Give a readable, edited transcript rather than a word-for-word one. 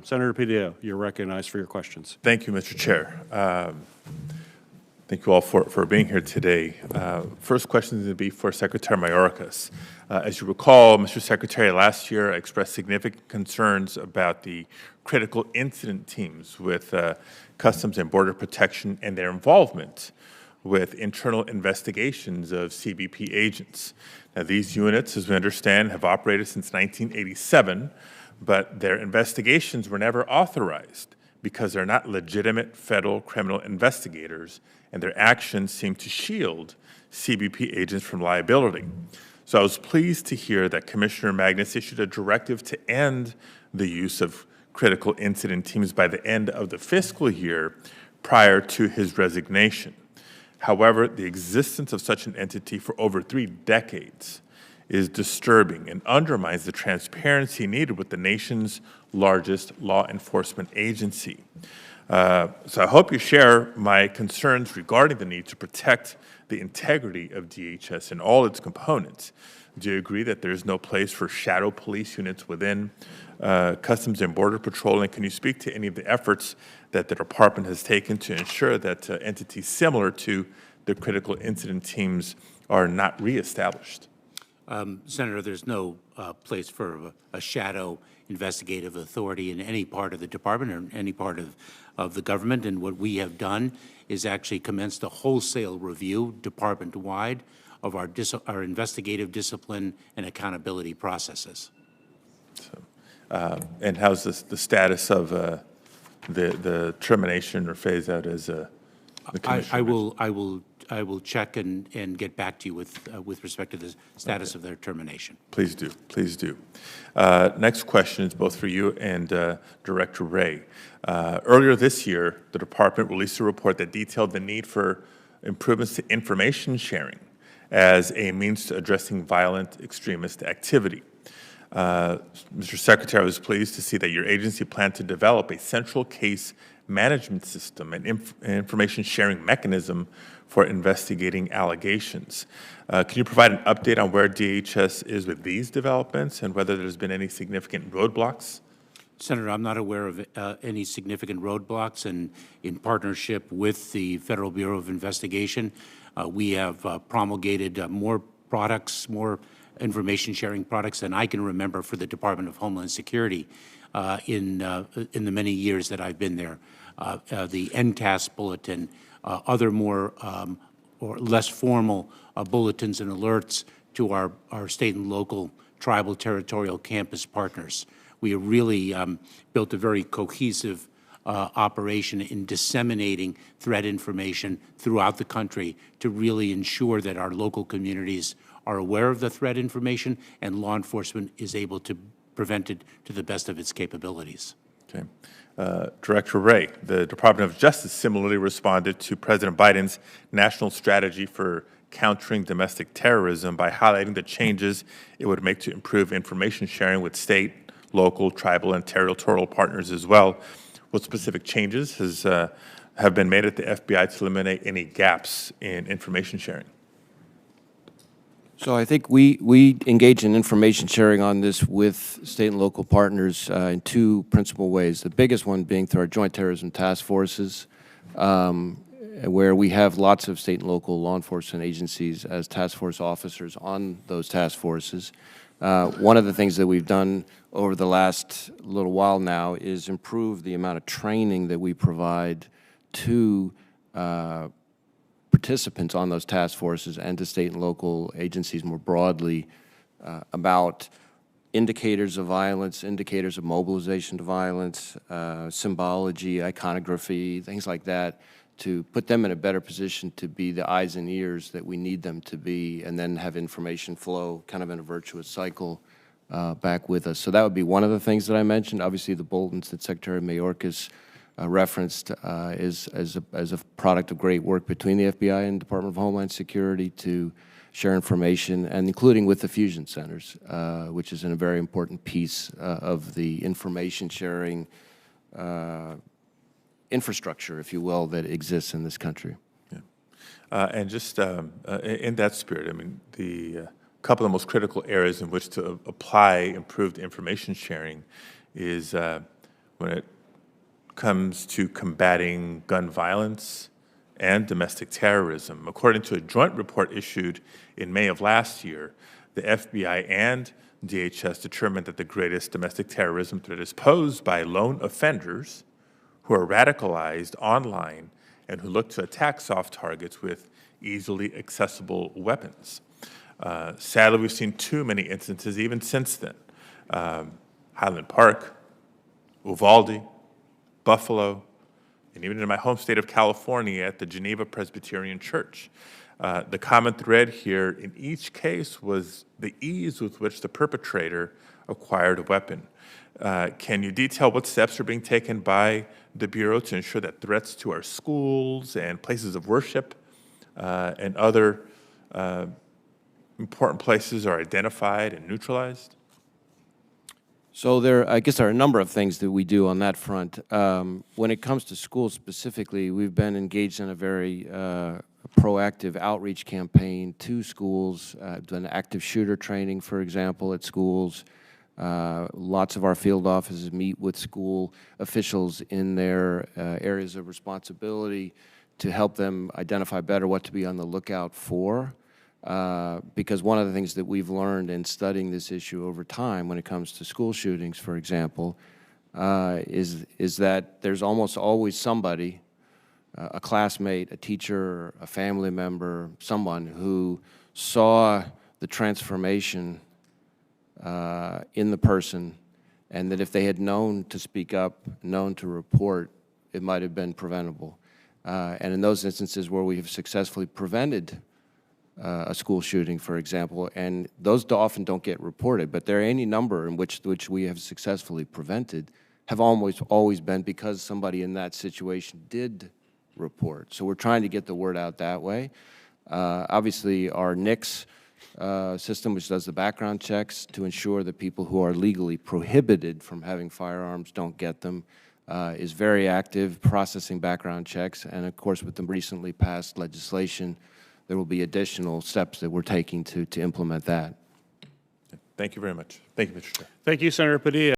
Senator Padilla, you're recognized for your questions. Thank you, Mr. Chair. Thank you all for being here today. First question is going to be for Secretary Mayorkas. As you recall, Mr. Secretary, last year I expressed significant concerns about the critical incident teams with Customs and Border Protection and their involvement with internal investigations of CBP agents. Now, these units, as we understand, have operated since 1987, but their investigations were never authorized because they're not legitimate federal criminal investigators, and their actions seem to shield CBP agents from liability. So I was pleased to hear that Commissioner Magnus issued a directive to end the use of critical incident teams by the end of the fiscal year prior to his resignation. However, the existence of such an entity for over 3 decades is disturbing and undermines the transparency needed with the nation's largest law enforcement agency. So I hope you share my concerns regarding the need to protect the integrity of DHS and all its components. Do you agree that there is no place for shadow police units within Customs and Border Patrol? And can you speak to any of the efforts that the department has taken to ensure that entities similar to the critical incident teams are not reestablished? Senator, there's no place for a shadow investigative authority in any part of the department or any part of the government. And what we have done is actually commenced a wholesale review department-wide of our investigative discipline and accountability processes. So, and how's the status of the termination or phase out as the commissioner? I will check and get back to you with respect to the status of their termination. Please do. Please do. Next question is both for you and Director Wray. Earlier this year, the department released a report that detailed the need for improvements to information sharing as a means to addressing violent extremist activity. Mr. Secretary, I was pleased to see that your agency planned to develop a central case management system and information sharing mechanism for investigating allegations. Can you provide an update on where DHS is with these developments and whether there's been any significant roadblocks? Senator, I'm not aware of any significant roadblocks, and in partnership with the Federal Bureau of Investigation, we have promulgated more products, more information sharing products than I can remember for the Department of Homeland Security in the many years that I've been there. The NCAS bulletin, other more or less formal bulletins and alerts to our state and local tribal territorial campus partners. We have really built a very cohesive operation in disseminating threat information throughout the country to really ensure that our local communities are aware of the threat information and law enforcement is able to prevent it to the best of its capabilities. Okay. Director Wray, the Department of Justice similarly responded to President Biden's national strategy for countering domestic terrorism by highlighting the changes it would make to improve information sharing with state, local, tribal, and territorial partners as well. What specific changes have been made at the FBI to eliminate any gaps in information sharing? So I think we engage in information sharing on this with state and local partners in 2 principal ways. The biggest one being through our joint terrorism task forces, where we have lots of state and local law enforcement agencies as task force officers on those task forces. One of the things that we've done over the last little while now is improve the amount of training that we provide to participants on those task forces and to state and local agencies more broadly about indicators of violence, indicators of mobilization to violence, symbology, iconography, things like that, to put them in a better position to be the eyes and ears that we need them to be, and then have information flow kind of in a virtuous cycle back with us. So that would be one of the things that I mentioned. Obviously, the bulletins that Secretary Mayorkas referenced is as a product of great work between the FBI and Department of Homeland Security to share information, and including with the fusion centers, which is a very important piece of the information sharing infrastructure, if you will, that exists in this country. Yeah. And just in that spirit, I mean, the couple of the most critical areas in which to apply improved information sharing is when it comes to combating gun violence and domestic terrorism. According to a joint report issued in May of last year, the FBI and DHS determined that the greatest domestic terrorism threat is posed by lone offenders who are radicalized online and who look to attack soft targets with easily accessible weapons. Sadly, we've seen too many instances even since then. Highland Park, Uvalde, Buffalo, and even in my home state of California at the Geneva Presbyterian Church. The common thread here in each case was the ease with which the perpetrator acquired a weapon. Can you detail what steps are being taken by the Bureau to ensure that threats to our schools and places of worship and other important places are identified and neutralized? So I guess there are a number of things that we do on that front. When it comes to schools specifically, we've been engaged in a very proactive outreach campaign to schools, done active shooter training, for example, at schools. Lots of our field offices meet with school officials in their areas of responsibility to help them identify better what to be on the lookout for. Because one of the things that we've learned in studying this issue over time when it comes to school shootings, for example, is that there's almost always somebody, a classmate, a teacher, a family member, someone who saw the transformation in the person, and that if they had known to speak up, known to report, it might have been preventable. And in those instances where we have successfully prevented a school shooting, for example, and those often don't get reported, but there are any number in which we have successfully prevented have almost always been because somebody in that situation did report. So we're trying to get the word out that way. Obviously, our NICS system, which does the background checks to ensure that people who are legally prohibited from having firearms don't get them, is very active, processing background checks. And of course, with the recently passed legislation, there will be additional steps that we're taking to implement that. Thank you very much. Thank you, Mr. Chair. Thank you, Senator Padilla.